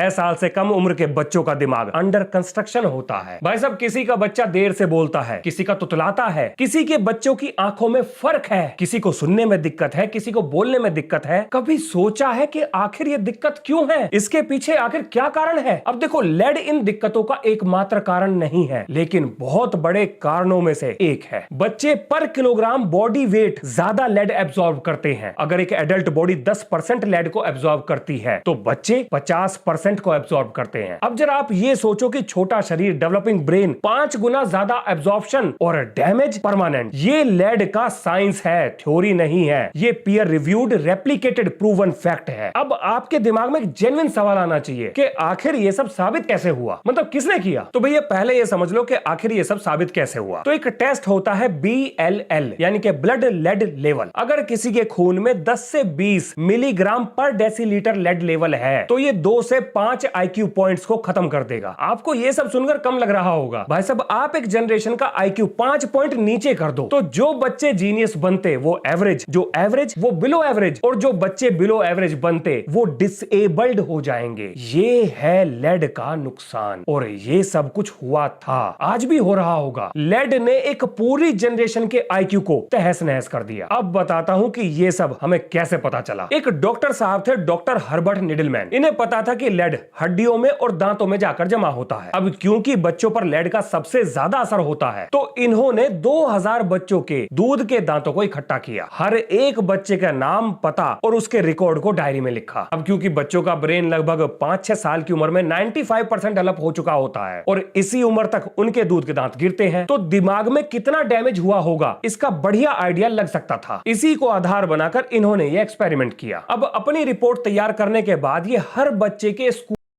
साल से कम उम्र के बच्चों का दिमाग अंडर कंस्ट्रक्शन होता है। भाई साहब, किसी का बच्चा देर से बोलता है, किसी का तुतलाता है, किसी के बच्चों की आंखों में फर्क है, किसी को सुनने में दिक्कत है, किसी को बोलने में दिक्कत है। कभी सोचा है कि आखिर ये दिक्कत क्यों है? इसके पीछे आखिर क्या कारण है? अब देखो, लेड इन दिक्कतों का एकमात्र कारण नहीं है, लेकिन बहुत बड़े कारणों में से एक है। बच्चे पर किलोग्राम बॉडी वेट ज्यादा लेड एब्जॉर्ब करते हैं। अगर एक एडल्ट बॉडी 10% लेड को एब्जॉर्ब करती है तो बच्चे 50% को एब्जॉर्ब करते हैं। अब जरा आप ये सोचो कि छोटा शरीर, डेवलपिंग ब्रेन, 5 गुना ज्यादा एब्जॉर्प्शन और डैमेज परमानेंट। ये लेड का साइंस है, थ्योरी नहीं है। ये peer reviewed, replicated, proven fact है। अब आपके दिमाग में एक जेन्युइन सवाल आना चाहिए कि आखिर ये सब साबित कैसे हुआ, मतलब किसने किया? तो भैया पहले ये समझ लो कि आखिर ये सब साबित कैसे हुआ। तो एक टेस्ट होता है BLL, यानी कि ब्लड लेड लेवल। अगर किसी के खून में 10 से 20 मिलीग्राम पर डेसीलीटर लेड लेवल है तो ये 2 से 5 IQ पॉइंट्स को खत्म कर देगा। आपको ये सब सुनकर कम लग रहा होगा। भाई साहब, आप एक जनरेशन का IQ 5 पॉइंट नीचे कर दो तो जो बच्चे जीनियस बनते वो एवरेज, जो एवरेज वो बिलो एवरेज, और जो बच्चे बिलो एवरेज बनते वो डिसेबल्ड हो जाएंगे। ये है लेड का नुकसान, और ये सब कुछ हुआ था, आज भी हो रहा होगा। लेड ने एक पूरी जनरेशन के IQ को तहस नहस कर दिया। अब बताता हूं कि ये सब हमें कैसे पता चला। एक डॉक्टर साहब थे, डॉक्टर हर्बर्ट निडलमैन। इन्हें पता था कि लेड हड्डियों में और दांतों में जाकर जमा होता है। अब क्योंकि बच्चों पर लेड का सबसे ज्यादा असर होता है तो इन्होंने 2000 बच्चों के दूध के दांतों को इकट्ठा किया। हर एक बच्चे का नाम, पता और उसके रिकॉर्ड को डायरी में लिखा। अब क्योंकि बच्चों का ब्रेन लगभग 5-6 साल की उम्र में 95% डेवलप हो चुका होता है और इसी उम्र तक उनके दूध के दांत गिरते हैं, तो दिमाग में कितना डैमेज हुआ होगा इसका बढ़िया आइडिया लग सकता था। इसी को आधार बनाकर इन्होंने ये एक्सपेरिमेंट किया। अब अपनी रिपोर्ट तैयार करने के बाद ये हर बच्चे के